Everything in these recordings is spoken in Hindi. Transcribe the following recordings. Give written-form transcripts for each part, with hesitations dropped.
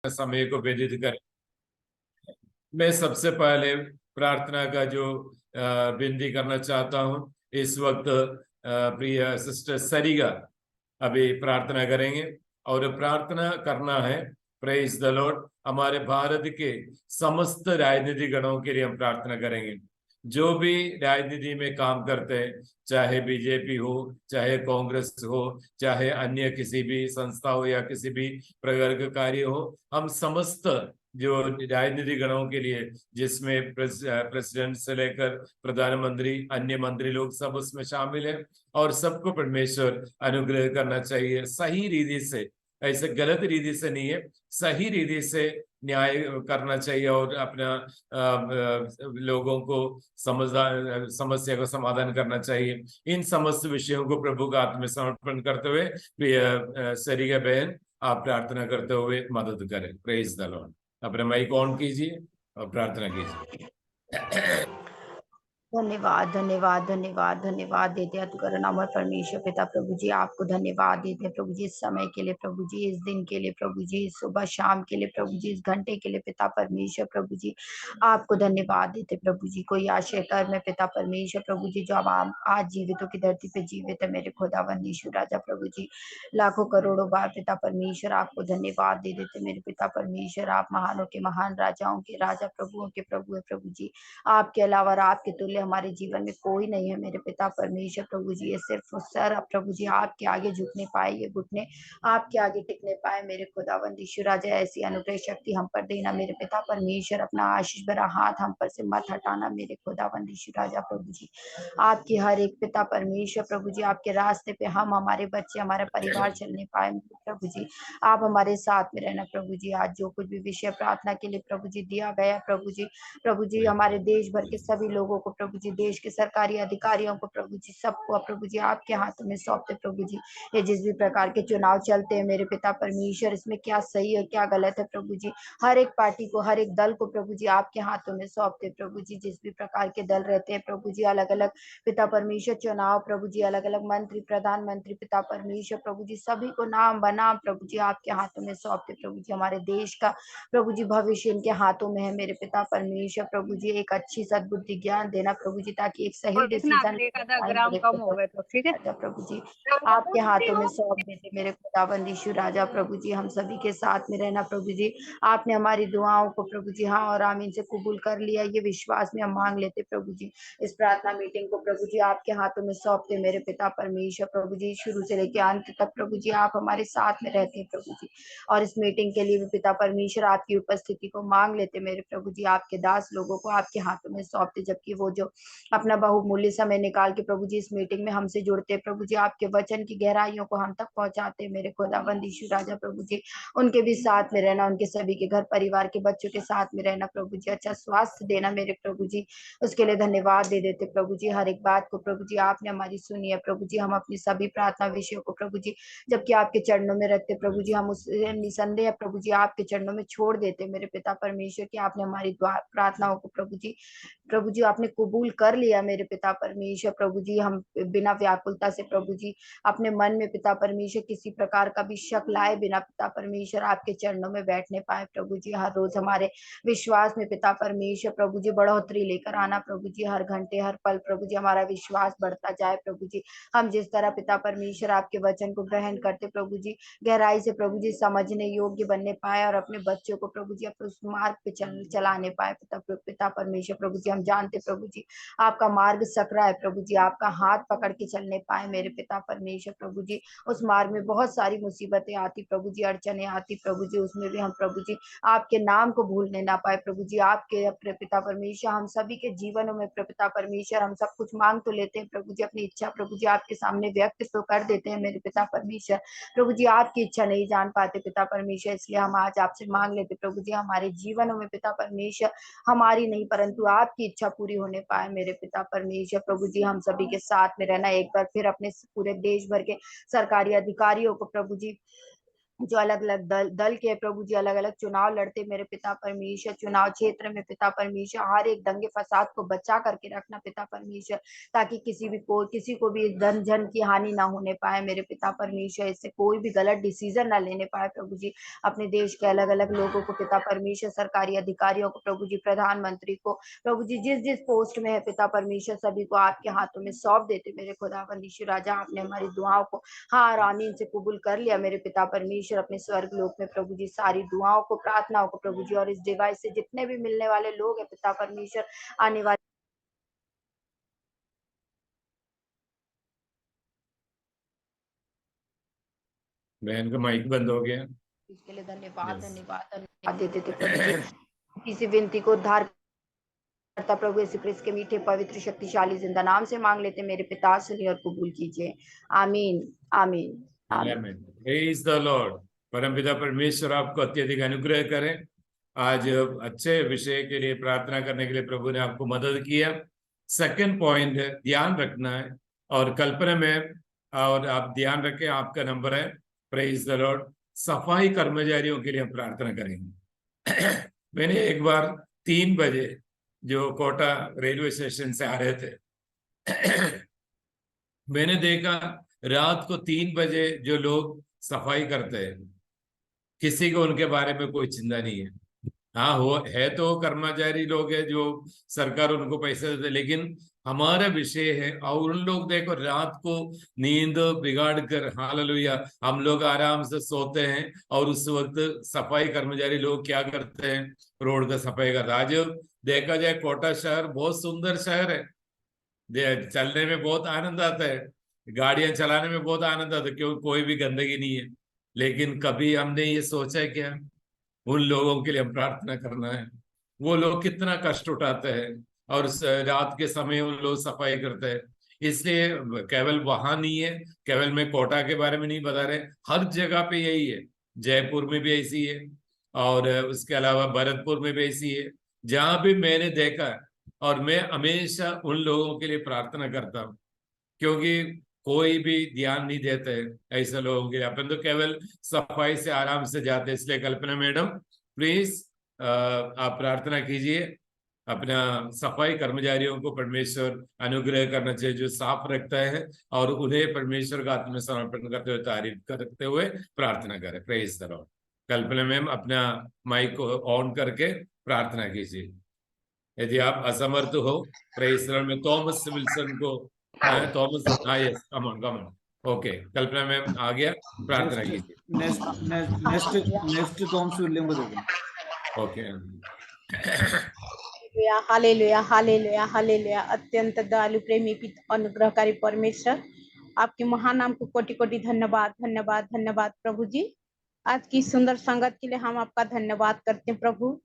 समय को व्यतीत करें। मैं सबसे पहले प्रार्थना का जो विनती करना चाहता हूँ। इस वक्त प्रिय सिस्टर सरिगा अभी प्रार्थना करेंगे और प्रार्थना करना है। Praise the Lord. हमारे भारत के समस्त राजनीतिक गणों के लिए हम प्रार्थना करेंगे, जो भी राजनीति में काम करते हैं, चाहे बीजेपी हो, चाहे कांग्रेस हो, चाहे अन्य किसी भी संस्था हो या किसी भी प्रवर्गकारी हो। हम समस्त जो राजनीतिक गणों के लिए, जिसमें प्रेसिडेंट से लेकर प्रधानमंत्री, अन्य मंत्री लोग सब उसमें शामिल है, और सबको परमेश्वर अनुग्रह करना चाहिए सही रीति से। ऐसे गलत रीति से नहीं है, सही रीति से न्याय करना चाहिए और अपना लोगों को समझदार समस्या का समाधान करना चाहिए। इन समस्त विषयों को प्रभु का हाथ में समर्पण करते हुए प्रिय सरिगा बहन, आप प्रार्थना करते हुए मदद करें। Praise the Lord. अपना माइक ऑन कीजिए और प्रार्थना कीजिए। धन्यवाद धन्यवाद धन्यवाद धन्यवाद देते हैं करुणामय परमेश्वर पिता प्रभु जी, आपको धन्यवाद देते हैं प्रभु जी इस समय के लिए, प्रभु जी इस दिन के लिए, प्रभु जी इस सुबह शाम के लिए, प्रभु जी इस घंटे के लिए पिता परमेश्वर प्रभु जी, आपको धन्यवाद देते प्रभु जी। कोई आशय कर में पिता परमेश्वर प्रभु जी, जो अब आज जीवितों की धरती पे जीवित है मेरे खुदावंद यीशु राजा प्रभु जी, लाखों करोड़ों बार पिता परमेश्वर आपको धन्यवाद दे देते मेरे पिता परमेश्वर। आप महानों के महान, राजाओं के राजा, प्रभुओं के प्रभु है प्रभु जी। आपके अलावा और आपके तुल्य हमारे जीवन में कोई नहीं है मेरे पिता परमेश्वर प्रभु जी। ये सिर्फ सर अब प्रभु जी आपके आगे झुकने पाए, ये घुटने आपके आगे टिकने पाए मेरे खुदावंद यीशु राजा। ऐसी अनुग्रह शक्ति हम पर देना मेरे पिता परमेश्वर, अपना आशीष भरा हाथ हम पर से मत हटाना मेरे खुदावंद यीशु राजा प्रभु जी। आपकी हर एक पिता परमेश्वर प्रभु जी, आपके रास्ते पे हम, हमारे बच्चे, हमारा परिवार चलने पाए प्रभु जी। आप हमारे साथ में रहना प्रभु जी। आज जो कुछ भी विषय प्रार्थना के लिए प्रभु जी दिया गया प्रभु जी, प्रभु जी हमारे देश भर के सभी लोगों को प्रभु जी, देश के सरकारी अधिकारियों को प्रभु जी, सबको प्रभु जी आपके हाथों में सौंपते प्रभु जी। ये जिस भी प्रकार के चुनाव चलते हैं मेरे पिता परमेश्वर, इसमें क्या सही और क्या गलत है प्रभु जी, हर एक पार्टी को, हर एक दल को प्रभु जी आपके हाथों में सौंपते प्रभु जी। जिस भी प्रकार के दल रहते हैं प्रभु जी, अलग अलग पिता परमेश्वर चुनाव प्रभु जी, अलग अलग मंत्री, प्रधानमंत्री पिता परमेश्वर प्रभु जी, सभी को नाम बनाम प्रभु जी आपके हाथों में सौंपते प्रभु जी। हमारे देश का प्रभु जी भविष्य इनके हाथों में है मेरे पिता परमेश्वर प्रभु जी। एक अच्छी सद्बुद्धि ज्ञान देना प्रभु जी, ताकि एक सही डिसीजन ग्राम कम हो गए तो ठीक है। राजा प्रभु जी आपके हाथों में सौंप देते मेरे खुदावंद यीशु राजा प्रभु जी। हम सभी के साथ में रहना प्रभु जी। आपने हमारी दुआओं को प्रभु जी हाँ और आमीन से कबूल कर लिया, ये विश्वास में हम मांग लेते प्रभु जी। इस प्रार्थना मीटिंग को प्रभु जी आपके हाथों में सौंपते मेरे पिता परमेश्वर प्रभु जी। शुरू से लेकर अंत तक प्रभु जी आप हमारे साथ में रहते हैं प्रभु जी, और इस मीटिंग के लिए भी पिता परमेश्वर आपकी उपस्थिति को मांग लेते मेरे प्रभु जी। आपके दास लोगों को आपके हाथों में सौंपते, जबकि वो जो अपना बहुमूल्य समय निकाल के प्रभु जी इस मीटिंग में हमसे जुड़ते प्रभु जी, आपके वचन की गहराइयों को हम तक पहुंचाते मेरे खुदावंद यीशु राजा प्रभु जी। उनके भी साथ में रहना, उनके सभी के घर परिवार के बच्चों के साथ में रहना प्रभु जी। अच्छा स्वास्थ्य देना मेरे प्रभु जी, उसके लिए धन्यवाद दे देते प्रभु जी। हर एक बात को प्रभु जी आपने हमारी सुनी है प्रभु जी। हम अपनी सभी प्रार्थना विषयों को प्रभु जी जबकि आपके चरणों में रखते प्रभु जी, हम उस निसंदेह प्रभु जी आपके चरणों में छोड़ देते मेरे पिता परमेश्वर कि आपने हमारी प्रार्थनाओं को प्रभु जी आपने कबूल कर लिया मेरे पिता परमेश्वर प्रभु जी। हम बिना व्याकुलता से प्रभु जी अपने मन में पिता परमेश्वर किसी प्रकार का भी शक लाए बिना पिता परमेश्वर आपके चरणों में बैठने पाए प्रभु जी। हर रोज हमारे विश्वास में पिता परमेश्वर प्रभु जी बढ़ोतरी लेकर आना प्रभु जी। हर घंटे हर पल प्रभु जी हमारा विश्वास बढ़ता जाए प्रभु जी। हम जिस तरह पिता परमेश्वर आपके वचन को ग्रहण करते प्रभु जी, गहराई से प्रभु जी समझने योग्य बनने पाए और अपने बच्चों को प्रभु जी अपने उस मार्ग पे चलाने पाए पिता परमेश्वर प्रभु जी। हम जानते प्रभु जी आपका मार्ग सकरा है प्रभु जी, आपका हाथ पकड़ के चलने पाए मेरे पिता परमेश्वर प्रभु जी। उस मार्ग में बहुत सारी मुसीबतें आती प्रभु जी, अड़चने आती प्रभु जी, उसमें भी हम प्रभु जी आपके नाम को भूलने ना पाए प्रभु जी। आपके अपने पिता परमेश्वर हम सभी के जीवनों में पिता परमेश्वर हम सब कुछ मांग तो लेते हैं प्रभु जी, अपनी इच्छा प्रभु जी आपके सामने व्यक्त तो कर देते हैं मेरे पिता परमेश्वर प्रभु जी। आपकी इच्छा नहीं जान पाते पिता परमेश्वर, इसलिए हम आज आपसे मांग लेते प्रभु जी हमारे जीवनों में पिता परमेश्वर हमारी नहीं परंतु आपकी इच्छा पूरी होने पाए मेरे पिता परमेश्वर प्रभु जी। हम सभी के साथ में रहना, एक बार फिर अपने पूरे देश भर के सरकारी अधिकारियों को प्रभु जी जो अलग अलग दल के प्रभु जी अलग अलग चुनाव लड़ते मेरे पिता परमेश्वर, चुनाव क्षेत्र में पिता परमेश्वर हर एक दंगे फसाद को बचा करके रखना पिता परमेश्वर, ताकि किसी को भी धन जन की हानि ना होने पाए मेरे पिता परमेश्वर, इससे कोई भी गलत डिसीजन ना लेने पाए प्रभु जी। अपने देश के अलग अलग लोगों को पिता परमेश्वर, सरकारी अधिकारियों को प्रभु जी, प्रधानमंत्री को प्रभु जी, जिस जिस पोस्ट में है पिता परमेश्वर, सभी को आपके हाथों में सौंप देते मेरे खुदावंद यीशु राजा। आपने हमारी दुआओं को हाँ और आमीन से कबूल कर लिया मेरे पिता परमेश्वर अपने स्वर्ग लोक में प्रभु जी। सारी दुआओं को, प्रार्थनाओं को प्रभु जी, और इस डिवाइस से जितने भी मिलने वाले लोग हैं पिता परमेश्वर, आने वाले बहन का माइक बंद हो गया। इसके लिए धन्यवाद Yes. धन्यवाद धन्यवाद देते थे प्रभु जी। इसी विनती को उद्धार करता प्रभु यीशु क्रिस्त के मीठे पवित्र शक्तिशाली जिंदा नाम से मांग लेते मेरे पिता, सुनिए और कबूल कीजिए। आमीन आमीन आमीन। Amen. Praise the Lord. परमपिता परमेश्वर आपको अत्यधिक अनुग्रह करें। आज अच्छे विषय के लिए प्रार्थना करने के लिए प्रभु ने आपको मदद किया। सेकंड पॉइंट है ध्यान रखना है और कल्पना में, और आप ध्यान रखें, आपका नंबर है। Praise the Lord. सफाई कर्मचारियों के लिए हम प्रार्थना करेंगे। मैंने एक बार 3 बजे जो कोटा रेलवे स्टेशन से आ रहे थे, मैंने देखा रात को 3 बजे जो लोग सफाई करते हैं, किसी को उनके बारे में कोई चिंता नहीं है। हाँ, हो है तो कर्मचारी लोग है जो सरकार उनको पैसे देते, लेकिन हमारा विषय है। और उन लोग देखो रात को नींद बिगाड़ कर, हालेलुया, हम लोग आराम से सोते हैं और उस वक्त सफाई कर्मचारी लोग क्या करते हैं, रोड का सफाई करते हैं। आज देखा जाए कोटा शहर बहुत सुंदर शहर है, चलने में बहुत आनंद आता है, गाड़ियां चलाने में बहुत आनंद आता है, क्योंकि कोई भी गंदगी नहीं है। लेकिन कभी हमने ये सोचा है क्या उन लोगों के लिए हम प्रार्थना करना है? वो लोग कितना कष्ट उठाते हैं और रात के समय उन लोग सफाई करते हैं। इसलिए केवल वहां नहीं है, केवल मैं कोटा के बारे में नहीं बता रहे, हर जगह पे यही है। जयपुर में भी ऐसी है और उसके अलावा भरतपुर में भी ऐसी है, जहां भी मैंने देखा है। और मैं हमेशा उन लोगों के लिए प्रार्थना करता हूँ, क्योंकि कोई भी ध्यान नहीं देते ऐसे लोगों के लिए। अपन तो केवल सफाई से आराम से जाते। इसलिए कल्पना मैडम, प्लीज आप प्रार्थना कीजिए, अपना सफाई कर्मचारियों को परमेश्वर अनुग्रह करना चाहिए, जो साफ रखता है, और उन्हें परमेश्वर का आत्मसमर्पण करते हुए, तारीफ करते हुए प्रार्थना करें। Praise the lord. Kalpana ma'am, अपना माइक को ऑन करके प्रार्थना कीजिए यदि आप असमर्थ हो। Praise the lord. में थॉमस विल्सन को, थॉमस, हाँ yes, come on. Okay, Kalpana ma'am आ गया, प्रार्थना कीजिए। नेक्स्ट थॉमस विलियम को देते हैं। ओके। Hallelujah hallelujah hallelujah. अत्यंत दयालु प्रेमी पिता अनुग्रहकारी परमेश्वर, आपके महान नाम को कोटि कोटि धन्यवाद धन्यवाद धन्यवाद प्रभु जी। आज की सुंदर संगत के लिए हम आपका धन्यवाद करते हैं प्रभु।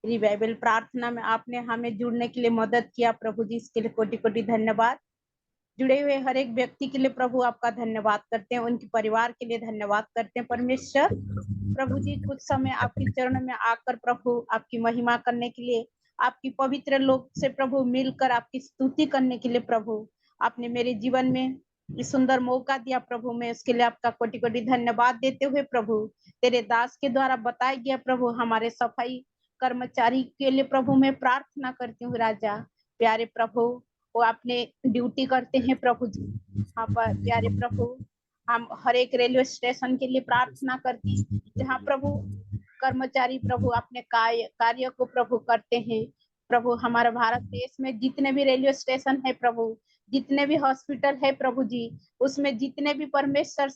रिवाइवल प्रार्थना में आपने हमें जुड़ने के लिए मदद किया प्रभु जी, इसके लिए कोटि कोटि धन्यवाद। जुड़े हुए हर एक व्यक्ति के लिए प्रभु आपका धन्यवाद करते हैं, उनके परिवार के लिए धन्यवाद करते हैं परमेश्वर। प्रभु जी, कुछ समय आपके चरण में आकर प्रभु आपकी महिमा करने के लिए, आपकी पवित्र लोक से प्रभु मिलकर आपकी स्तुति करने के लिए प्रभु आपने मेरे जीवन में इस सुंदर मौका दिया प्रभु। मैं उसके लिए आपका कोटि कोटि धन्यवाद देते हुए प्रभु, तेरे दास के द्वारा बताया गया प्रभु हमारे सफाई कर्मचारी के लिए प्रभु मैं प्रार्थना करती हूँ राजा। प्यारे प्रभु, वो अपने ड्यूटी करते हैं प्रभु जी यहाँ पर। प्यारे प्रभु, हम हर एक रेलवे स्टेशन के लिए प्रार्थना करती हैं, जहाँ प्रभु कर्मचारी प्रभु अपने कार्य को प्रभु करते हैं प्रभु। हमारे भारत देश में जितने भी रेलवे स्टेशन है प्रभु, जितने भी हॉस्पिटल है प्रभु जी, उसमें जितने भी परमेश्वर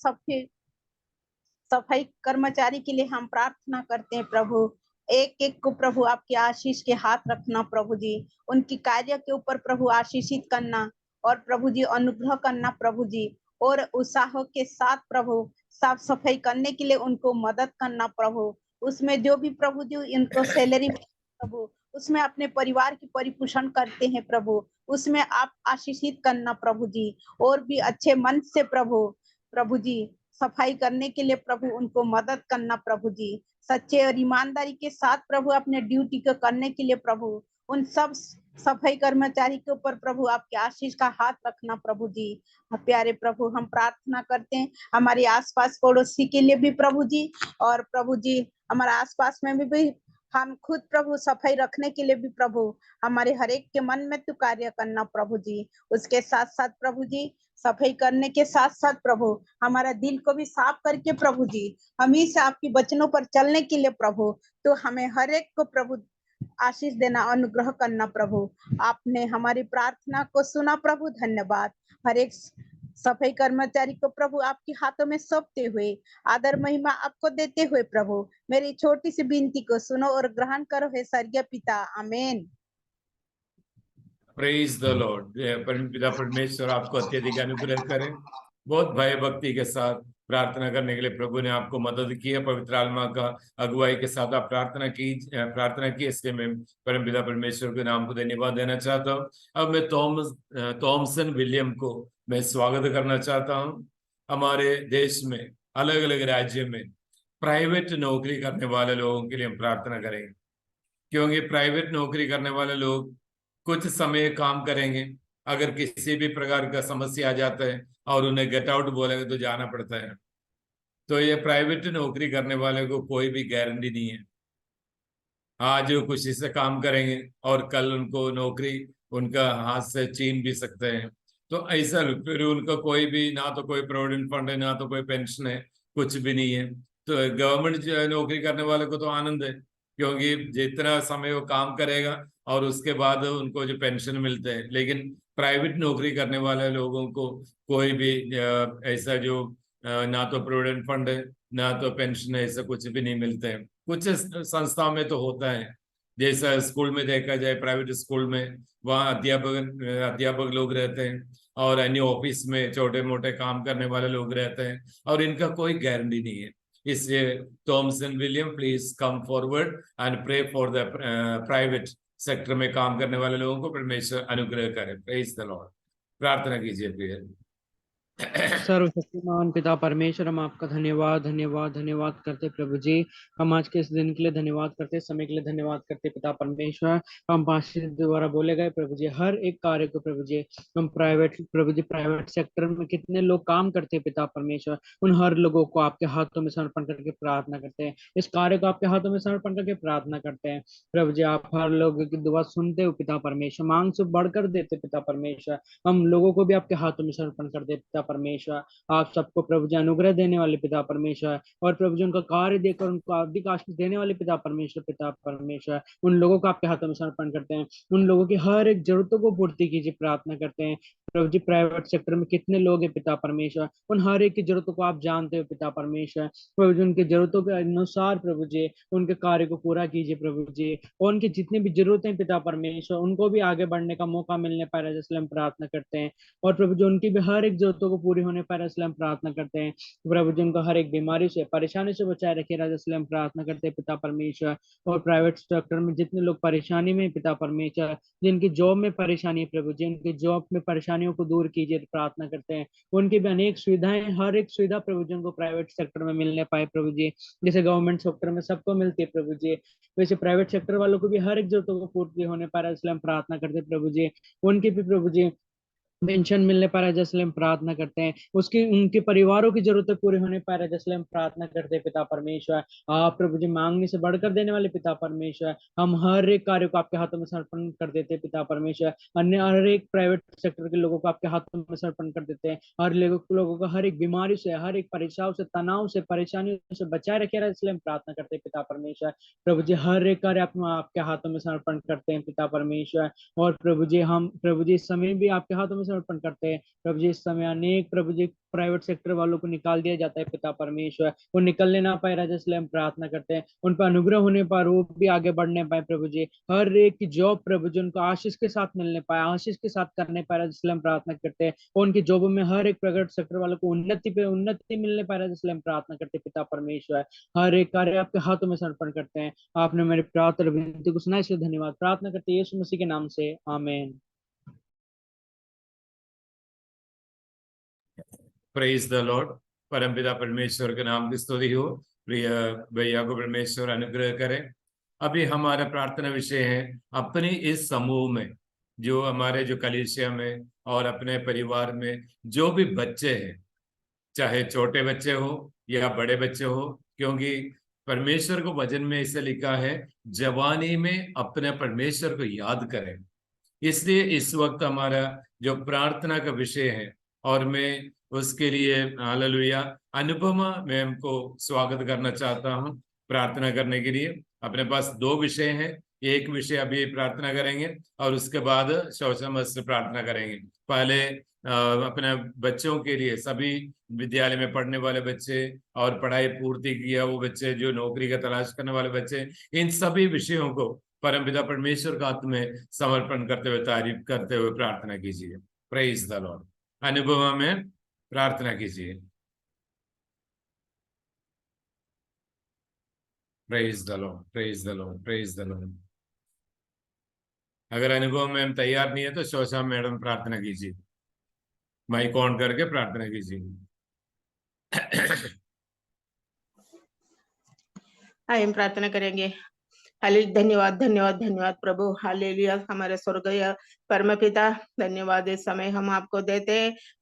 सफाई कर्मचारी के लिए हम प्रार्थना करते हैं प्रभु। एक एक को प्रभु आपके आशीष के हाथ रखना प्रभु जी, उनकी कार्य के ऊपर प्रभु आशीषित करना और प्रभु जी अनुग्रह करना प्रभु जी, और उत्साह के साथ प्रभु साफ सफाई करने के लिए उनको मदद करना प्रभु। उसमें जो भी प्रभु जी इनको सैलरी प्रभु, उसमें अपने परिवार की परिपोषण करते हैं प्रभु, उसमें आप आशीषित करना प्रभु जी। और भी अच्छे मन से प्रभु जी सफाई करने के लिए प्रभु उनको मदद करना प्रभु जी। सच्चे और ईमानदारी के साथ प्रभु अपने ड्यूटी को करने के लिए प्रभु उन सब सफाई कर्मचारी के ऊपर प्रभु आपके आशीष का हाथ रखना प्रभु जी। प्यारे प्रभु हम प्रार्थना करते हैं हमारे आसपास पड़ोसी के लिए भी प्रभु जी, और प्रभु जी हमारे आसपास में भी हम खुद प्रभु सफाई रखने के लिए भी प्रभु हमारे हर एक के मन में तू कार्य करना प्रभु जी। उसके साथ साथ प्रभु जी सफाई करने के साथ साथ प्रभु हमारा दिल को भी साफ करके प्रभु जी हम ही से आपकी वचनों पर चलने के लिए प्रभु तो हमें हर एक को प्रभु आशीष देना, अनुग्रह करना प्रभु। आपने हमारी प्रार्थना को सुना प्रभु, धन्यवाद। हर एक सफाई कर्मचारी को प्रभु आपके हाथों में सौंपते हुए आदर महिमा आपको देते हुए प्रभु मेरी छोटी सी विनती को सुनो और ग्रहण करो हे स्वर्गीय पिता, आमीन। Praise the Lord. पिता परमेश्वर आपको अत्यधिक अनुग्रह करें। बहुत भय भक्ति के साथ प्रार्थना करने के लिए प्रभु ने आपको मदद की है। पवित्र आत्मा का अगुवाई के साथ आप प्रार्थना की, इसलिए मैं परम पिता परमेश्वर के नाम को धन्यवाद देना चाहता हूँ। अब मैं थॉमसन विलियम को मैं स्वागत करना चाहता हूँ। हमारे देश में अलग अलग राज्य में प्राइवेट नौकरी करने वाले लोगों के लिए हम प्रार्थना करेंगे, क्योंकि प्राइवेट नौकरी करने वाले लोग कुछ समय काम करेंगे, अगर किसी भी प्रकार का समस्या आ जाता है और उन्हें गेट आउट बोलेंगे तो जाना पड़ता है। तो ये प्राइवेट नौकरी करने वाले को कोई भी गारंटी नहीं है। आज वो खुशी से काम करेंगे और कल उनको नौकरी उनका हाथ से छीन भी सकते हैं। तो ऐसा फिर उनका कोई भी, ना तो कोई प्रोविडेंट फंड है, ना तो कोई पेंशन है, कुछ भी नहीं है। तो गवर्नमेंट नौकरी करने वाले को तो आनंद है, क्योंकि जितना समय वो काम करेगा और उसके बाद उनको जो पेंशन मिलते हैं। लेकिन प्राइवेट नौकरी करने वाले लोगों को कोई भी ऐसा जो ना तो प्रोविडेंट फंड है, ना तो पेंशन है, ऐसा कुछ भी नहीं मिलते हैं। कुछ संस्थाओं में तो होता है, जैसा स्कूल में देखा जाए, प्राइवेट स्कूल में वहाँ अध्यापक लोग रहते हैं, और अन्य ऑफिस में छोटे मोटे काम करने वाले लोग रहते हैं, और इनका कोई गारंटी नहीं है। इसलिए Thomson William, please come forward and pray for the private sector में काम करने वाले लोगों को परमेश्वर अनुग्रह करे। Praise the lord. प्रार्थना कीजिए प्रिय। सर्वशक्तिमान पिता परमेश्वर, हम आपका धन्यवाद धन्यवाद धन्यवाद करते प्रभु जी। हम आज के इस दिन के लिए धन्यवाद करते, समय के लिए धन्यवाद करते पिता परमेश्वर। हम पास्टर द्वारा बोले गए प्रभु जी हर एक कार्य को प्रभु जी हम प्राइवेट सेक्टर में कितने लोग काम करते हैं पिता परमेश्वर, उन हर लोगों को आपके हाथों में समर्पण करके प्रार्थना करते हैं। इस कार्य को आपके हाथों में समर्पण करके प्रार्थना करते हैं प्रभु जी। आप हर लोगों की दुआ सुनते हो पिता परमेश्वर, मांग से बढ़कर देते पिता परमेश्वर। हम लोगों को भी आपके हाथों में समर्पण कर दे पिता परमेश्वर। आप सबको प्रभु जी अनुग्रह देने वाले पिता परमेश्वर, और प्रभु जी उनका कार्य देकर उनको अधिक आशीष देने वाले पिता परमेश्वर, उन लोगों को आपके हाथों में समर्पण करते हैं। उन लोगों की हर एक जरूरतों को पूर्ति कीजिए, प्रार्थना करते हैं प्रभु जी। प्राइवेट सेक्टर में कितने लोग हैं पिता परमेश्वर, उन हर एक की जरूरतों को आप जानते हो पिता परमेश्वर। प्रभु जी उनकी जरूरतों के अनुसार प्रभु जी उनके कार्य को पूरा कीजिए प्रभु जी, और उनकी जितनी भी जरूरतें पिता परमेश्वर उनको भी आगे बढ़ने का मौका मिलने पाए, जैसे हम प्रार्थना करते हैं। और प्रभु जी उनकी भी हर एक जरूरतों को पूरी होने पाए, इसलिए हम प्रार्थना करते हैं। प्रभु जी उनको हर एक बीमारी से, परेशानी से बचाए रखिए राजा, इसलिए हम प्रार्थना करते हैं पिता परमेश्वर। और प्राइवेट सेक्टर में जितने लोग परेशानी में पिता परमेश्वर, जिनकी जॉब में परेशानी है प्रभु जी, उनकी जॉब में परेशानियों को दूर कीजिए, प्रार्थना करते हैं। उनकी भी अनेक सुविधाएं, हर एक सुविधा प्रभु जी उनको प्राइवेट सेक्टर में मिलने पाए प्रभु जी, जैसे गवर्नमेंट सेक्टर में सबको मिलती है प्रभु जी, वैसे प्राइवेट सेक्टर वालों को भी हर एक जरूरतों को पूर्ति होने पा रहा है, इसलिए हम प्रार्थना करते हैं प्रभु जी। उनकी भी प्रभु जी पेंशन मिलने पा रहा है, जैसे हम प्रार्थना करते हैं। उसकी उनके परिवारों की जरूरतें पूरी होने पा रहा है, जैसे हम प्रार्थना करते हैं पिता परमेश्वर। आप प्रभु जी मांगने से बढ़कर देने वाले पिता परमेश्वर, हम हर एक कार्य को आपके हाथों में समर्पण कर देते हैं पिता परमेश्वर। अन्य हर एक प्राइवेट सेक्टर के लोगों को आपके हाथों में समर्पण कर देते हैं। हर लोगों को हर एक बीमारी से, हर एक परेशान से, तनाव से, परेशानियों से बचाए रखे रहा, इसलिए हम प्रार्थना करते हैं पिता परमेश्वर। प्रभु जी हर एक कार्य आपके हाथों में समर्पण करते हैं पिता परमेश्वर। और प्रभु जी हम प्रभु जी इस समय भी आपके हाथों में समर्पण करते हैं प्रभु जी। इस समय अनेक प्रभु जी प्राइवेट सेक्टर वालों को निकाल दिया जाता है पिता परमेश्वर, वो निकलने ना पाए राजा, इसलिए हम प्रार्थना करते हैं उन पर अनुग्रह होने पर वो भी आगे बढ़ने पाए प्रभु जी। हर एक की जॉब प्रभु जी उनको आशीष के साथ मिलने पाए, आशीष के साथ करने पाए, इसलिए हम प्रार्थना करते हैं। और उनकी जॉब में हर एक प्राइवेट सेक्टर वालों को उन्नति पे उन्नति मिलने पाए, इसलिए हम प्रार्थना करते हैं पिता परमेश्वर। हर एक कार्य आपके हाथों में समर्पण करते हैं। आपने मेरी प्रार्थना विनती को सुना, इसलिए धन्यवाद। प्रार्थना करते हैं यीशु मसीह के नाम से, आमीन। Praise the Lord. परमपिता परमेश्वर के नाम की स्तुति हो। प्रिय भैया को परमेश्वर अनुग्रह करें। अभी हमारा प्रार्थना विषय है अपने इस समूह में, जो हमारे जो कलीसिया में और अपने परिवार में जो भी बच्चे हैं, चाहे छोटे बच्चे हो या बड़े बच्चे हो, क्योंकि परमेश्वर को वचन में इसे लिखा है जवानी में अपने परमेश्वर को याद करें। इसलिए इस वक्त हमारा जो प्रार्थना का विषय है, और मैं उसके लिए हालेलुया अनुपमा मैम को स्वागत करना चाहता हूं प्रार्थना करने के लिए। अपने पास 2 विषय हैं, एक विषय अभी प्रार्थना करेंगे और उसके बाद शौचमत से प्रार्थना करेंगे। पहले अपने बच्चों के लिए, सभी विद्यालय में पढ़ने वाले बच्चे और पढ़ाई पूर्ति किया वो बच्चे, जो नौकरी का तलाश करने वाले बच्चे, इन सभी विषयों को परमपिता परमेश्वर का हाथ में समर्पण करते हुए, तारीफ करते हुए प्रार्थना कीजिए। Praise the Lord. अनुभव में प्रार्थना कीजिए। Praise the Lord, praise the Lord, praise the Lord. अगर अनुभव में हम तैयार नहीं है तो शोषा मैडम प्रार्थना कीजिए, माइक ऑन करके प्रार्थना कीजिए। हम प्रार्थना करेंगे। हालेलुया, धन्यवाद धन्यवाद धन्यवाद प्रभु। हालेलुया, हमारे स्वर्गीय परमपिता, धन्यवाद इस समय हम आपको देते,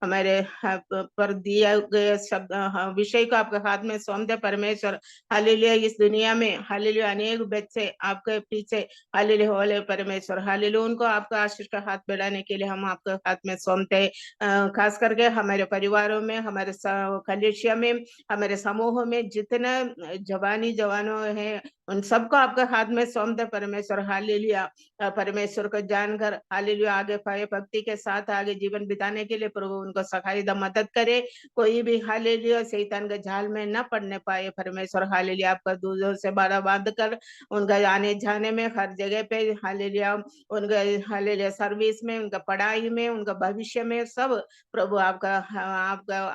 हमारे पर दिया गए शब्द विषय को आपके हाथ में सौंपते परमेश्वर। हालेलुया, इस दुनिया में हालेलुया अनेक बच्चे आपके पीछे हालेलुया होले परमेश्वर। हालेलुया, उनको आपका आशीष का हाथ बढ़ाने के लिए हम आपके हाथ में सौंपते, खास करके हमारे परिवारों में, हमारे कलीसिया में, हमारे समूह में जितने जवानों हैं उन सबको आपके हाथ में सौंपते परमेश्वर। हालेलुया, परमेश्वर को जानकर हालेलुया आगे पाए भक्ति के साथ आगे जीवन बिताने के लिए प्रभु उनको सखाई द मदद करे। कोई भी हालेलुया शैतान के जाल में न पड़ने पाए परमेश्वर। हालेलुया, आपका दूधों से बाड़ा बांध कर उनका आने जाने में हर जगह पे हालेलुया, उनका हालेलुया सर्विस में, उनका पढ़ाई में, उनका भविष्य में सब प्रभु आपका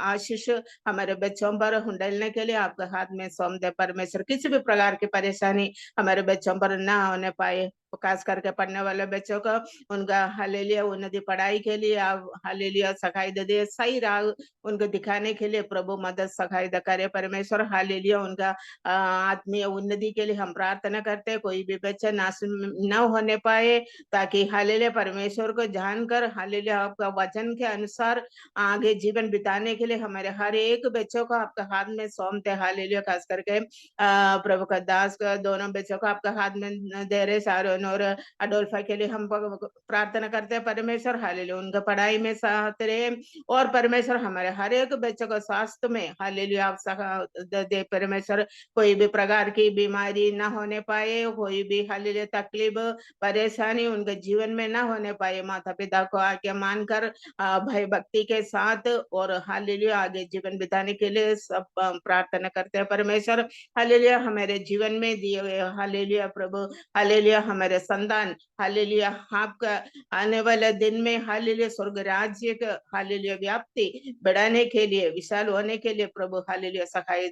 आशीष हमारे बच्चों पर डालने के लिए आपके हाथ में सौंपते परमेश्वर। किसी भी प्रकार की परेशानी हमारे बच्चों पर ना होने पाए, खास करके पढ़ने वाले बच्चों को उनका हालेलुया उन्नति पढ़ाई के लिए आप हालेलुया सखाई दे, सही राह उनको दिखाने के लिए प्रभु मदद सखाई द करे परमेश्वर। हालेलुया, उनका आत्मीय उन्नति के लिए हम प्रार्थना करते हैं, कोई भी बच्चा नाश न होने पाए, ताकि हालेलुया परमेश्वर को जानकर हालेलुया आपका वचन के अनुसार आगे जीवन बिताने के लिए हमारे हर एक बच्चों को आपका हाथ में सौंपते। हालेलुया, खास करके प्रभु का दास का दोनों बच्चों को आपका हाथ में दे रहे, शारोन और अडोल्फा के लिए हम प्रार्थना करते हैं परमेश्वर। हालेलुया, उनका पढ़ाई में साथ रहे, और परमेश्वर हमारे हर एक बच्चों को स्वास्थ्य में हालेलुया आप दे परमेश्वर। कोई भी प्रकार की बीमारी ना होने पाए, कोई भी हालेलुया तकलीफ परेशानी उनके जीवन में ना होने पाए। माता पिता को आज्ञा मानकर भय भक्ति के साथ और हालेलुया आगे जीवन बिताने के लिए सब प्रार्थना करते हैं परमेश्वर। हालेलुया, हमारे जीवन में दिए हुए हालेलुया प्रभु, हालेलुया हमारे संतान हालेलुया आपका आने वाले दिन में हालेलुया स्वर्ग राज्य का हालेलुया व्याप्ति बढ़ाने के लिए, विशाल होने के लिए प्रभु हालेलुया सखाई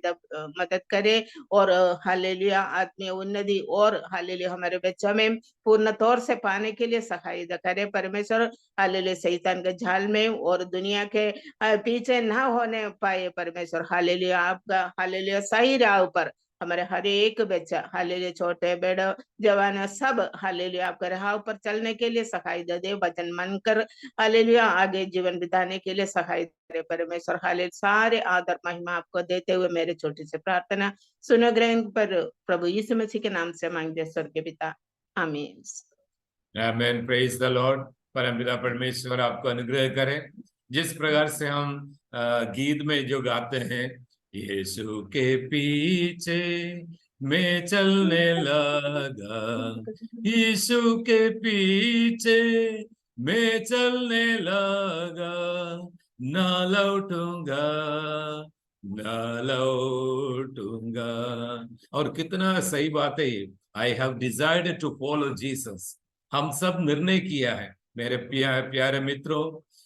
मदद करे, और हालेलुया आत्मीय उन्नति और हालेलुया हमारे बच्चों में पूर्ण तौर से पाने के लिए सखाई करे परमेश्वर। हालेलुया शैतान के जाल में और दुनिया के पीछे ना होने पाए परमेश्वर। हालेलुया आपका हालेलुया सही राह पर हमारे हर एक बच्चा हालेलुया छोटे बड़े जवान सब हालेलुया आपके राह पर चलने के लिए सखाई दे, वचन मानकर हालेलुया आगे जीवन बिताने के लिए सखाई दे परमेश्वर। हालेलुया, सारे आदर महिमा आपको देते हुए मेरे छोटी सी प्रार्थना सुनो ग्रहण पर प्रभु यीशु मसीह के नाम से मांगते स्वर्ग के पिता, आमीन। आमेन, प्रेज द लॉर्ड। परमपिता परमेश्वर आपको अनुग्रह करे। जिस प्रकार से हम गीत में जो गाते हैं, यीशु के पीछे मैं चलने लगा, यीशु के पीछे मैं चलने लगा, ना लौटूंगा ना लौटूंगा। और कितना सही बात है ये, I have decided to follow Jesus. हम सब निर्णय किया है मेरे प्यारे मित्रों।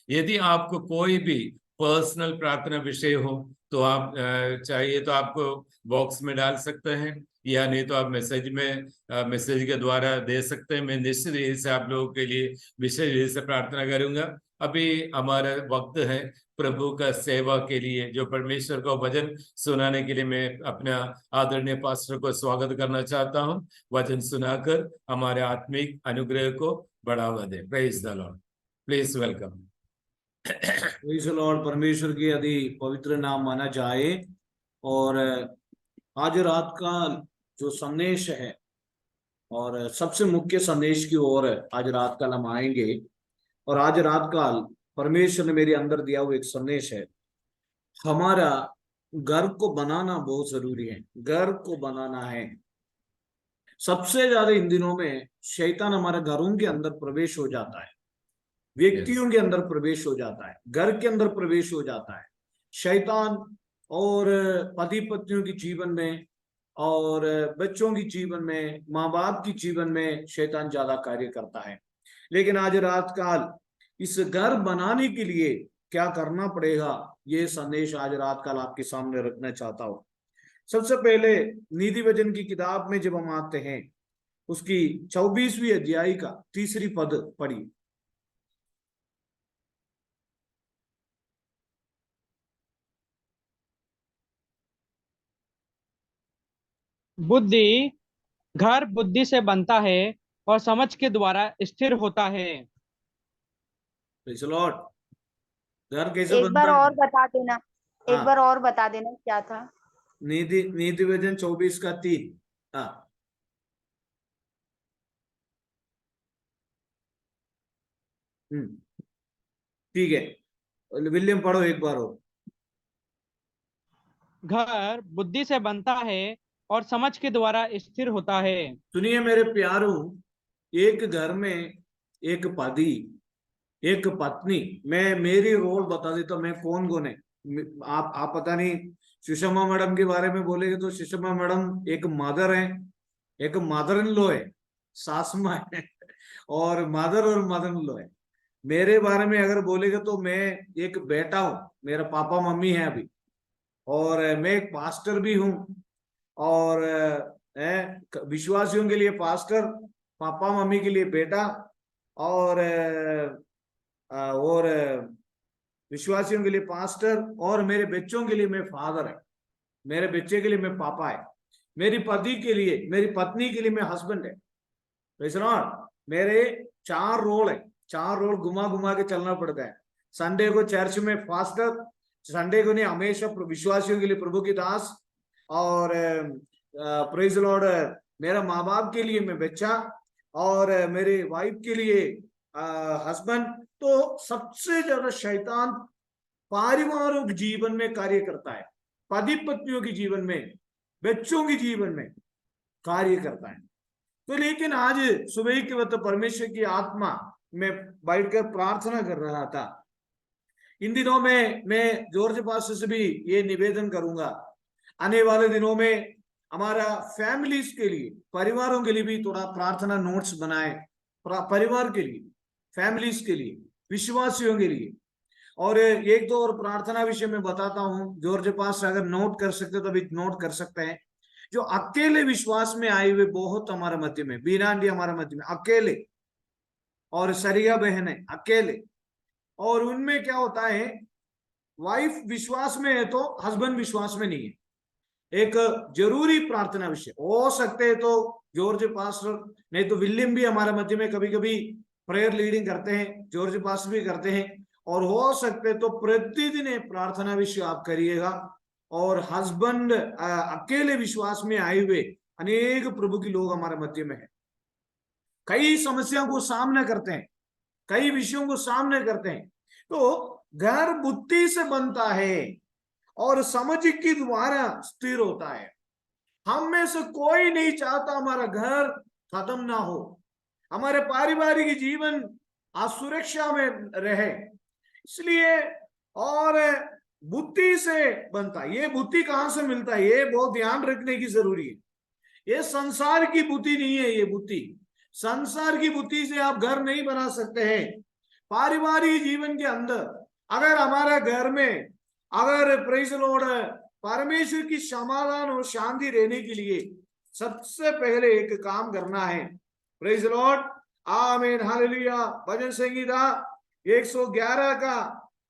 यदि आपको कोई भी पर्सनल प्रार्थना विषय हो तो आप चाहिए तो आपको बॉक्स में डाल सकते हैं, या नहीं तो आप मैसेज के द्वारा दे सकते हैं। मैं निश्चित रूप से आप लोगों के लिए विशेष रूप से प्रार्थना करूंगा। अभी हमारा वक्त है प्रभु का सेवा के लिए, जो परमेश्वर को वचन सुनाने के लिए मैं अपना आदरणीय पास्टर को स्वागत करना चाहता हूं। वचन सुनाकर हमारे आत्मिक अनुग्रह को बढ़ावा दे। Praise the lord. Please welcome. Praise the lord. परमेश्वर की अति पवित्र नाम माना जाए। और आज रात का जो संदेश है, और सबसे मुख्य संदेश की ओर आज रात काल हम आएंगे। और आज रात काल परमेश्वर ने मेरे अंदर दिया हुआ एक संदेश है। हमारा घर को बनाना बहुत जरूरी है। घर को बनाना है। सबसे ज्यादा इन दिनों में शैतान हमारे घरों के अंदर प्रवेश हो जाता है, व्यक्तियों के अंदर प्रवेश हो जाता है, घर के अंदर प्रवेश हो जाता है शैतान। और पति पत्नियों के जीवन में और बच्चों की जीवन में, माँ बाप की जीवन में शैतान ज्यादा कार्य करता है। लेकिन आज रात काल इस घर बनाने के लिए क्या करना पड़ेगा, ये संदेश आज रात काल आपके सामने रखना चाहता हूं। सबसे पहले नीति वचन की किताब में जब हम आते हैं, उसकी 24वीं अध्याय का 3री पद पढ़िए। बुद्धि घर बुद्धि से बनता है और समझ के द्वारा स्थिर होता है। Praise the Lord. घर कैसे एक बनता बार है? और बता देना, एक हाँ। बार और बता देना क्या था। नीति वचन 24 का 3। हाँ, ठीक है। विलियम पढ़ो एक बार हो। घर बुद्धि से बनता है और समझ के द्वारा स्थिर होता है। सुनिए मेरे प्यारों, एक घर में एक पति, एक पत्नी। मैं मेरी रोल बता देता हूं, मैं कौन कौन है। आप पता नहीं, सुषमा मैडम के बारे में बोलेंगे तो सुषमा मैडम एक मदर है, एक मदर इन लॉ है, सास माँ है, और मदर इन लॉ है। मेरे बारे में अगर बोलेगा तो मैं एक बेटा हूं, मेरा पापा मम्मी है अभी, और मैं एक पास्टर भी हूं। और विश्वासियों के लिए पास्टर, पापा मम्मी के लिए बेटा, और विश्वासियों के लिए पास्टर, और मेरे बच्चों के लिए मैं फादर है, मेरे बच्चे के लिए मैं पापा है, मेरी पति के लिए, मेरी पत्नी के लिए मैं हस्बैंड है। मेरे 4 रोल है, 4 रोल घुमा घुमा के चलना पड़ता है। संडे को चर्च में फास्टर, संडे को नहीं, हमेशा विश्वासियों के लिए प्रभु की दास, और प्रेज द लॉर्ड मेरा माँ बाप के लिए मैं बच्चा, और मेरे वाइफ के लिए हस्बैंड। तो सबसे ज्यादा शैतान पारिवारिक जीवन में कार्य करता है, पति पत्नियों के जीवन में, बच्चों के जीवन में कार्य करता है। तो लेकिन आज सुबह के वक्त परमेश्वर की आत्मा में बैठकर प्रार्थना कर रहा था। इन दिनों में मैं जॉर्ज पास्टर से भी ये निवेदन करूंगा, आने वाले दिनों में हमारा फैमिलीज के लिए, परिवारों के लिए भी थोड़ा प्रार्थना नोट्स बनाए, परिवार के लिए, फैमिलीज के लिए, विश्वासियों के लिए। और एक दो और प्रार्थना विषय में बताता हूं। जॉर्ज पास्टर अगर नोट कर सकते तो अभी नोट कर सकते हैं। जो अकेले विश्वास में आए हुए बहुत हमारे मध्य में, बीनांडी हमारे मध्य में अकेले, और सरिया बहन है अकेले, और उनमें क्या होता है, वाइफ विश्वास में है तो हस्बैंड विश्वास में नहीं है। एक जरूरी प्रार्थना विषय हो सकते है तो जॉर्ज पास्टर, नहीं तो विलियम भी हमारे मध्य में कभी कभी प्रेयर लीडिंग करते हैं, जॉर्ज पास्टर भी करते हैं। और हो सकते तो प्रतिदिन प्रार्थना विषय आप करिएगा। और हस्बैंड अकेले विश्वास में आए हुए अनेक प्रभु के लोग हमारे मध्य में है, कई समस्याओं को सामना करते हैं, कई विषयों को सामने करते हैं। तो घर बुद्धि से बनता है और समझ के द्वारा स्थिर होता है। हम में से कोई नहीं चाहता हमारा घर खत्म ना हो, हमारे पारिवारिक जीवन असुरक्षा में रहे, इसलिए। और बुद्धि से बनता है। ये बुद्धि कहां से मिलता है, ये बहुत ध्यान रखने की जरूरी है। ये संसार की बुद्धि नहीं है। ये बुद्धि, संसार की बुद्धि से आप घर नहीं बना सकते हैं। पारिवारिक जीवन के अंदर अगर हमारे घर में, अगर प्रेज़ द लॉर्ड परमेश्वर की समाधान और शांति रहने के लिए सबसे पहले एक काम करना है। प्रेज लॉर्ड, आमीन, हालेलुया। भजन संगीता 111 का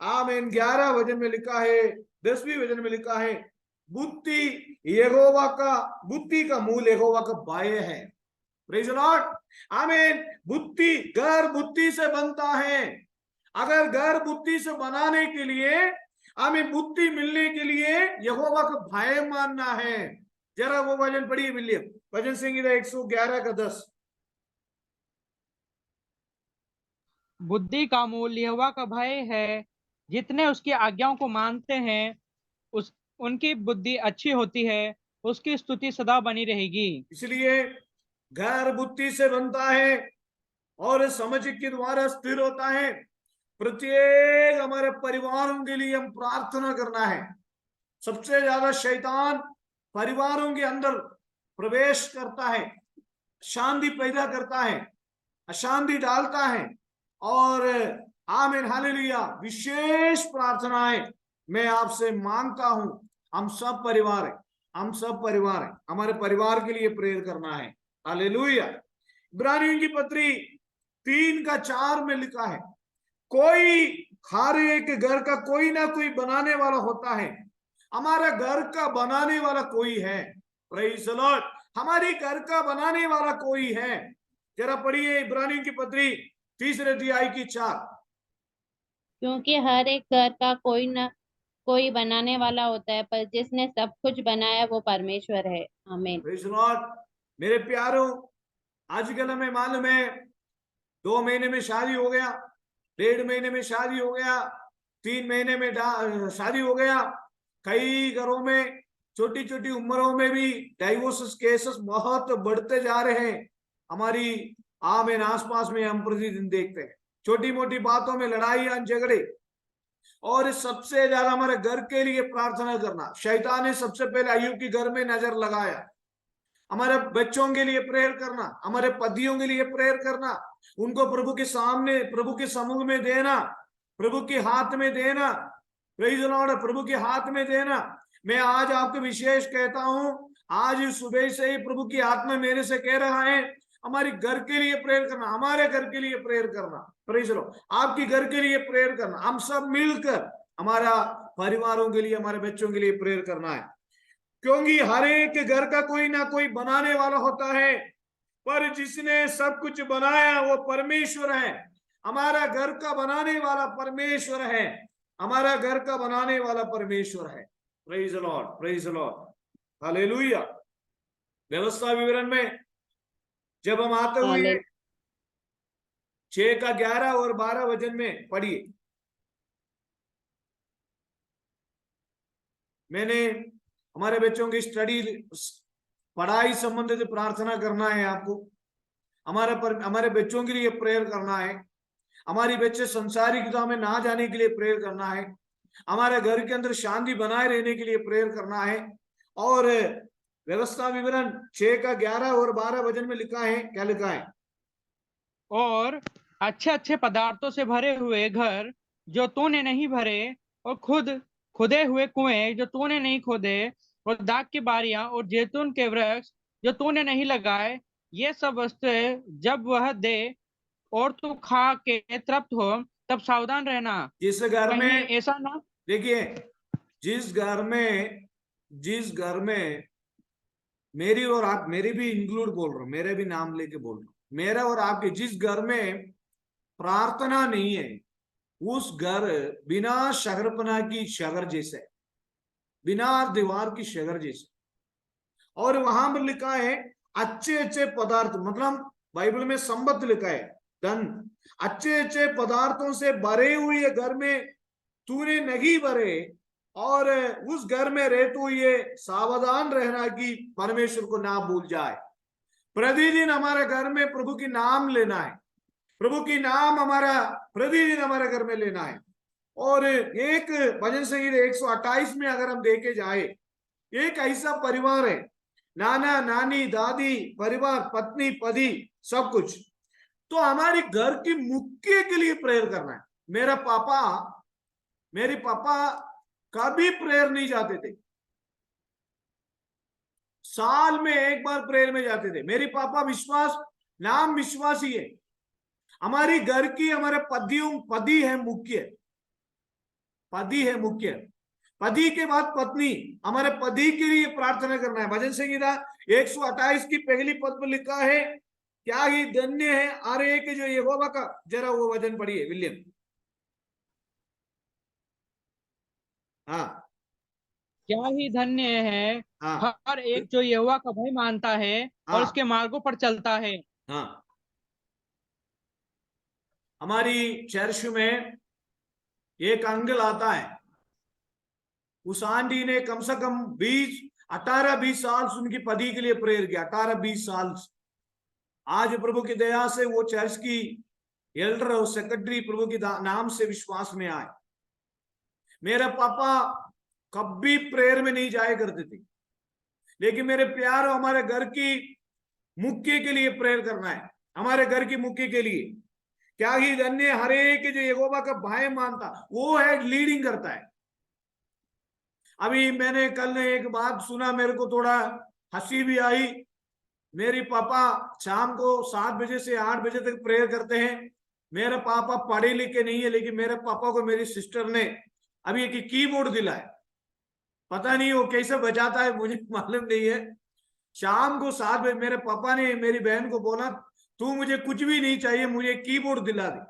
आमीन 11 वचन में लिखा है, 10वीं वचन में लिखा है, बुद्धि का मूल यहोवा का भय है। प्रेज लॉर्ड, आमीन। घर बुद्धि से बनता है। अगर घर बुद्धि से बनाने के लिए, हमें बुद्धि मिलने के लिए यहोवा का भय मानना है। जरा वो वचन पढ़िए विलियम, भजन संगीता 111 का 10। बुद्धि का मूल यहोवा का भय है, जितने उसकी आज्ञाओं को मानते हैं उनकी बुद्धि अच्छी होती है, उसकी स्तुति सदा बनी रहेगी। इसलिए घर बुद्धि से बनता है और समझ के द्वारा स्थिर होता है। प्रत्येक हमारे परिवारों के लिए हम प्रार्थना करना है। सबसे ज्यादा शैतान परिवारों के अंदर प्रवेश करता है, शांति पैदा करता है, अशांति डालता है। और आमीन, हालेलुया। विशेष प्रार्थनाएं मैं आपसे मांगता हूं। हम सब परिवार है, हमारे परिवार के लिए प्रेयर करना है। हालेलुया। इब्रानियों की पत्री 3 का 4 में लिखा है, कोई हर एक घर का कोई ना कोई बनाने वाला होता है। हमारा घर का बनाने वाला कोई है। प्रेज़ द लॉर्ड, हमारी घर का बनाने वाला कोई है। जरा पढ़िए इब्रानियों की पत्री 3 अध्याय की 4। क्योंकि हर एक घर का कोई न कोई बनाने वाला होता है, पर जिसने सब कुछ बनाया वो परमेश्वर है। आमीन। Praise the Lord. मेरे प्यारों, आजकल हमें मालूम है 2 महीने में शादी हो गया, 1.5 महीने में शादी हो गया, 3 महीने में शादी हो गया। कई घरों में छोटी छोटी उम्रों में भी डाइवोर्स केसेस बहुत बढ़ते जा रहे हैं। हमारी आमीन आसपास में हम प्रतिदिन देखते हैं छोटी मोटी बातों में लड़ाइयां झगड़े। और सबसे ज्यादा हमारे घर के लिए प्रार्थना करना। शैतान ने सबसे पहले अय्यूब के घर में नजर लगाया। हमारे बच्चों के लिए प्रेयर करना, हमारे पतियों के लिए प्रेयर करना, उनको प्रभु के सामने, प्रभु के समूह में देना, प्रभु के हाथ में देना। प्रेज़ द लॉर्ड, प्रभु के हाथ में देना। मैं आज आपको विशेष कहता हूं, आज सुबह से ही प्रभु की आत्मा मेरे से कह रहा है, हमारे घर के लिए प्रेयर करना, हमारे घर के लिए प्रेयर करना। प्रेज़ द लॉर्ड, आपके घर के लिए प्रेयर करना। हम सब मिलकर हमारा परिवारों के लिए, हमारे बच्चों के लिए प्रेयर करना है। क्योंकि हर एक घर का कोई ना कोई बनाने वाला होता है, पर जिसने सब कुछ बनाया वो परमेश्वर है। हमारा घर का बनाने वाला परमेश्वर है। हमारा घर का बनाने वाला परमेश्वर है। Praise the Lord, praise the Lord, hallelujah. व्यवस्था विवरण में जब हम आते हुए 6 का 11 और 12 वचन में पढ़िए। मैंने हमारे बच्चों की स्टडी, पढ़ाई संबंधित प्रार्थना करना है आपको। हमारे बच्चों के लिए प्रेयर करना है। हमारी बच्चे संसारिकता में ना जाने के लिए प्रेयर करना है। हमारे घर के अंदर शांति बनाए रहने के लिए प्रेयर करना है। और व्यवस्था विवरण 6 का 11 और 12 वचन में लिखा है, क्या लिखा है? और अच्छे अच्छे पदार्थों से भरे हुए घर जो तूने नहीं भरे, और खुदे हुए कुएं जो तूने नहीं खोदे, और दाख की बारियां और जैतून के वृक्ष जो तूने नहीं लगाए, ये सब वस्तुएं जब वह दे और तू खा के तृप्त हो, तब सावधान रहना, जिस घर कहीं में, ऐसा ना। देखिए, जिस घर में मेरी और आप, मेरी भी इंक्लूड बोल रहा हूं, मेरे भी नाम लेके बोल रहा हूं, मेरा और आपके जिस घर में प्रार्थना नहीं है, उस घर बिना शहरपना की शहर जैसे, बिना दीवार की शहर जैसे। और वहां पर लिखा है अच्छे अच्छे पदार्थ, मतलब बाइबल में संपत्ति लिखा है, धन। अच्छे अच्छे पदार्थों से भरे हुए घर में तूने नहीं भरे, और उस घर में रहते हुए सावधान रहना कि परमेश्वर को ना भूल जाए। प्रतिदिन हमारे घर में प्रभु की नाम लेना है। प्रभु की नाम हमारा प्रतिदिन हमारे घर में लेना है। और एक भजन संगीत 128 में अगर हम देखे जाए, एक ऐसा परिवार है, नाना नानी दादी परिवार, पत्नी पति सब कुछ, तो हमारी घर की मुक्ति के लिए प्रेयर करना है। मेरे पापा कभी प्रेयर नहीं जाते थे। साल में एक बार प्रेयर में जाते थे। मेरे पापा नाम विश्वासी है। हमारी घर की हमारे पति है मुख्य, पति है मुख्य, पति के बाद पत्नी। हमारे पति के लिए प्रार्थना करना है। भजन संहिता 128 की पहली पद पर लिखा है, क्या ही धन्य है हर एक जो यहोवा का। जरा वो वचन पढ़िए विलियम। हाँ क्या ही धन्य है हाँ हर एक जो यहोवा का भय मानता है और हाँ उसके मार्गों पर चलता है। हाँ। हमारी चर्च में एक अंकल आता है, उस आंटी ने कम से कम 18-20 साल उनकी पति के लिए प्रेयर किया। 18-20 साल। आज प्रभु की दया से वो चर्च की एल्डर और सेक्रेटरी प्रभु के नाम से विश्वास में आए। मेरा पापा कभी प्रेयर में नहीं जाया करते थे, लेकिन मेरे प्यार हमारे घर की मुख्य के लिए प्रेयर करना है। हमारे घर की मुख्य के लिए क्या ही धन्य हर एक जो यहोवा का भय मानता, वो है लीडिंग करता है। अभी मैंने कल एक बात सुना, मेरे को थोड़ा हंसी भी आई। मेरी पापा शाम को 7 बजे से 8 बजे तक प्रेयर करते हैं। मेरे पापा पढ़े लिखे नहीं है, लेकिन मेरे पापा को मेरी सिस्टर ने अभी एक कीबोर्ड दिलाया। पता नहीं वो कैसे बजाता है, मुझे मालूम नहीं है। शाम को 7 बजे मेरे पापा ने मेरी बहन को बोला, तू मुझे कुछ भी नहीं चाहिए, मुझे कीबोर्ड दिला दे।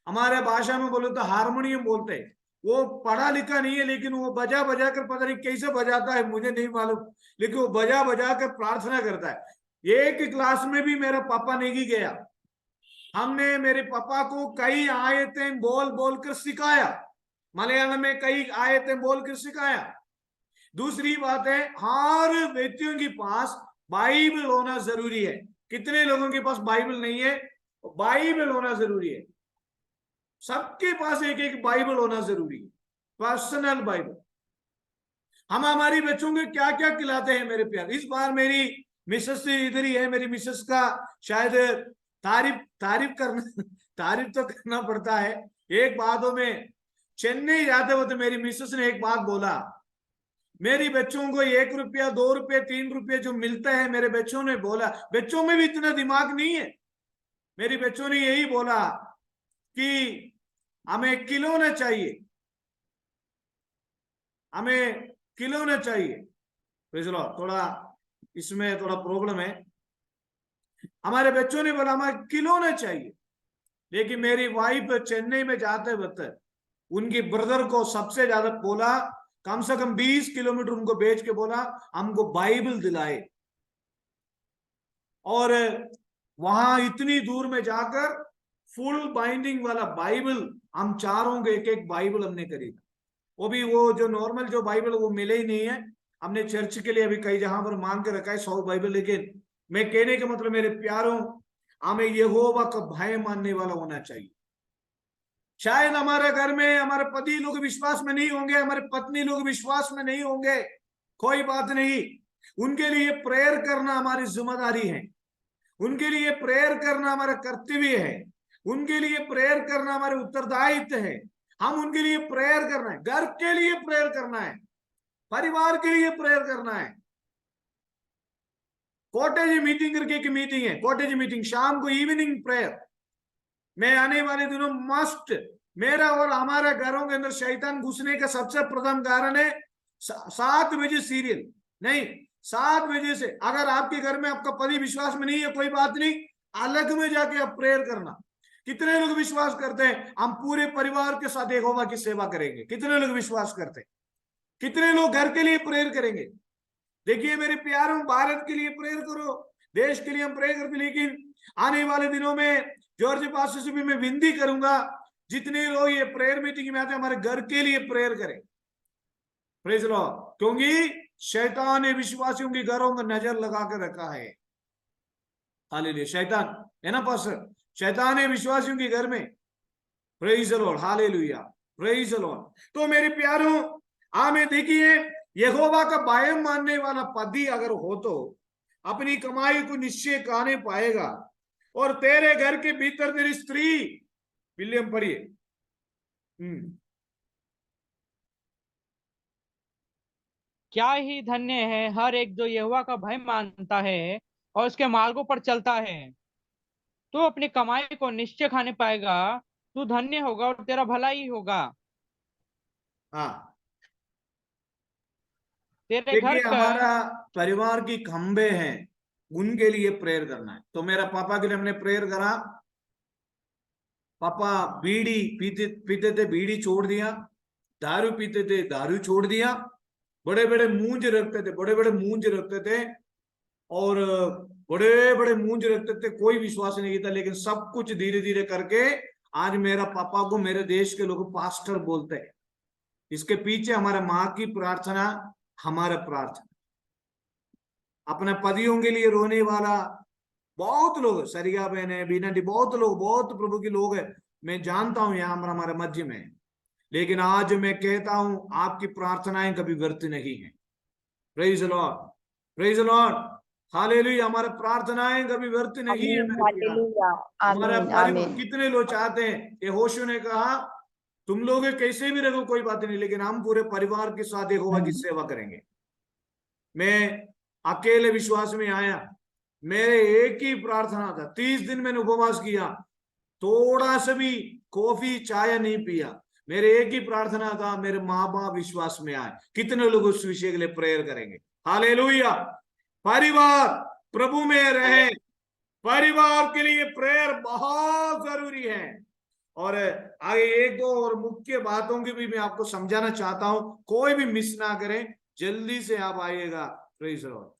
हमारे भाषा में बोले तो हारमोनियम बोलते हैं। वो पढ़ा लिखा नहीं है, लेकिन वो बजा बजा कर, पता नहीं कैसे बजाता है, मुझे नहीं मालूम, लेकिन वो बजा बजा कर प्रार्थना करता है। एक क्लास में भी मेरा पापा नहीं गया। हमने मेरे पापा को कई आयतें बोल बोल कर सिखाया, मलयालम में कई आयतें बोल कर सिखाया। दूसरी बात है, हर व्यक्तियों के पास बाइबल होना जरूरी है। कितने लोगों के पास बाइबल नहीं है? बाइबल होना जरूरी है। सबके पास एक एक बाइबल होना जरूरी है, पर्सनल बाइबल। हम हमारी बच्चों को क्या क्या खिलाते हैं मेरे प्यार। इस बार मेरी मिसेस इधर ही है, मेरी मिसेस का शायद तारीफ तो करना पड़ता है। एक बातों में चेन्नई जाते वक्त मेरी मिसेस ने एक बात बोला, मेरी बच्चों को 1 रुपया 2 रुपये 3 रुपये जो मिलता है, मेरे बच्चों ने बोला, बच्चों में भी इतना दिमाग नहीं है। मेरी बच्चों ने यही बोला कि हमें खिलौना चाहिए, हमें खिलौना चाहिए। चलो थोड़ा इसमें थोड़ा प्रॉब्लम है। हमारे बच्चों ने बोला हमें खिलौना चाहिए, लेकिन मेरी वाइफ चेन्नई में जाते वक्त उनकी ब्रदर को सबसे ज्यादा बोला, कम से कम 20 किलोमीटर उनको भेज के बोला हमको बाइबल दिलाए। और वहां इतनी दूर में जाकर फुल बाइंडिंग वाला बाइबल हम चारों के एक एक बाइबल हमने खरीदा। वो भी वो जो नॉर्मल जो बाइबल वो मिले ही नहीं है। हमने चर्च के लिए अभी कई जहां पर मांग के रखा है 100 बाइबल। लेकिन मैं कहने का मतलब मेरे प्यारों, हमें यहोवा का भय मानने वाला होना चाहिए। शायद हमारे घर में हमारे पति लोग विश्वास में नहीं होंगे, हमारे पत्नी लोग विश्वास में नहीं होंगे, कोई बात नहीं। उनके लिए प्रेयर करना हमारी जिम्मेदारी है, उनके लिए प्रेयर करना हमारा कर्तव्य है, उनके लिए प्रेयर करना हमारे उत्तरदायित्व है। हम उनके लिए प्रेयर करना है, घर के लिए प्रेयर करना है, परिवार के लिए प्रेयर करना है। कॉटेज मीटिंग करके एक मीटिंग है, कॉटेज मीटिंग शाम को इवनिंग प्रेयर। मैं आने वाले दिनों मस्ट, मेरा और हमारे घरों के अंदर शैतान घुसने का सबसे प्रथम कारण है 7 बजे सीरियल नहीं, 7 बजे से। अगर आपके घर में आपका पति विश्वास में नहीं है, कोई बात नहीं, अलग में जाके आप प्रेयर करना। कितने लोग विश्वास करते हैं हम पूरे परिवार के साथ यहोवा की सेवा करेंगे? कितने लोग विश्वास करते हैं? कितने लोग घर के लिए प्रेयर करेंगे? देखिए मेरे प्यारों, भारत के लिए प्रेयर करो, देश के लिए हम प्रेयर करते, लेकिन आने वाले दिनों में जॉर्ज पास से भी मैं विनती करूंगा, जितने लोग ये प्रेयर मीटिंग में आते हैं हमारे घर के लिए प्रेयर करें। Praise Lord. क्योंकि शैतान ने विश्वासियों के घरों में नजर लगा कर रखा है। हालेलुया। शैतान है ना पास्टर, शैतान है विश्वासियों के घर में। Praise Lord, hallelujah, praise Lord. तो मेरे प्यारों, आमें देखिए, यहोवा का भय मानने वाला पति अगर हो तो अपनी कमाई को निश्चय खाने पाएगा, और तेरे घर के भीतर तेरी स्त्री, विलियम पढ़िए। क्या ही धन्य है हर एक जो यहोवा का भय मानता है और उसके मार्गों पर चलता है। तू अपनी कमाई को निश्चय खाने पाएगा। तू धन्य होगा और तेरा भला ही होगा। हाँ, तेरे घर देखिए का हमारा परिवार की खंबे हैं, उनके लिए प्रेयर करना है। तो मेरा पापा के लिए हमने प्रेयर करा। पापा बीड़ी पीते पीते थे, बीड़ी छोड़ दिया। दारू पीते थे, दारू छोड़ दिया। बड़े बड़े मूंज रखते थे, बड़े बड़े मूंज रखते थे। और बड़े बड़े मूंज रखते थे, कोई विश्वास नहीं था। लेकिन सब कुछ धीरे धीरे करके आज मेरा पापा को मेरे देश के लोग पास्टर बोलते हैं। इसके पीछे हमारे माँ की प्रार्थना, हमारा प्रार्थना। अपने पतियों के लिए रोने वाला बहुत लोग, सरिया बहन है, बीना डी, बहुत लोग, बहुत प्रभु के लोग है। मैं जानता हूं यहाँ हमारे मध्य में। लेकिन आज मैं कहता हूं आपकी प्रार्थनाएं कभी व्यर्थ नहीं है। Praise the Lord, praise the Lord, hallelujah. हमारे प्रार्थनाएं कभी व्यर्थ नहीं है आमीन, मेरे प्यार। हालेलुया। हमारा आमीन, परिवार, आमीन। कितने लोग चाहते हैं, यहोशू ने कहा तुम लोग कैसे भी रखो कोई बात नहीं, लेकिन हम पूरे परिवार के साथ यहोवा की सेवा करेंगे। मैं अकेले विश्वास में आया। मेरे एक ही प्रार्थना था, 30 दिन मैंने उपवास किया, थोड़ा सा भी कॉफी चाय नहीं पिया। मेरे एक ही प्रार्थना था, मेरे माँ बाप विश्वास में आए। कितने लोग उस विषय के लिए प्रेयर करेंगे? हालेलुया। परिवार प्रभु में रहे, परिवार के लिए प्रेयर बहुत जरूरी है। और आगे एक दो और मुख्य बातों की भी मैं आपको समझाना चाहता हूं, कोई भी मिस ना करें। जल्दी से आप आइएगा। Praise the Lord.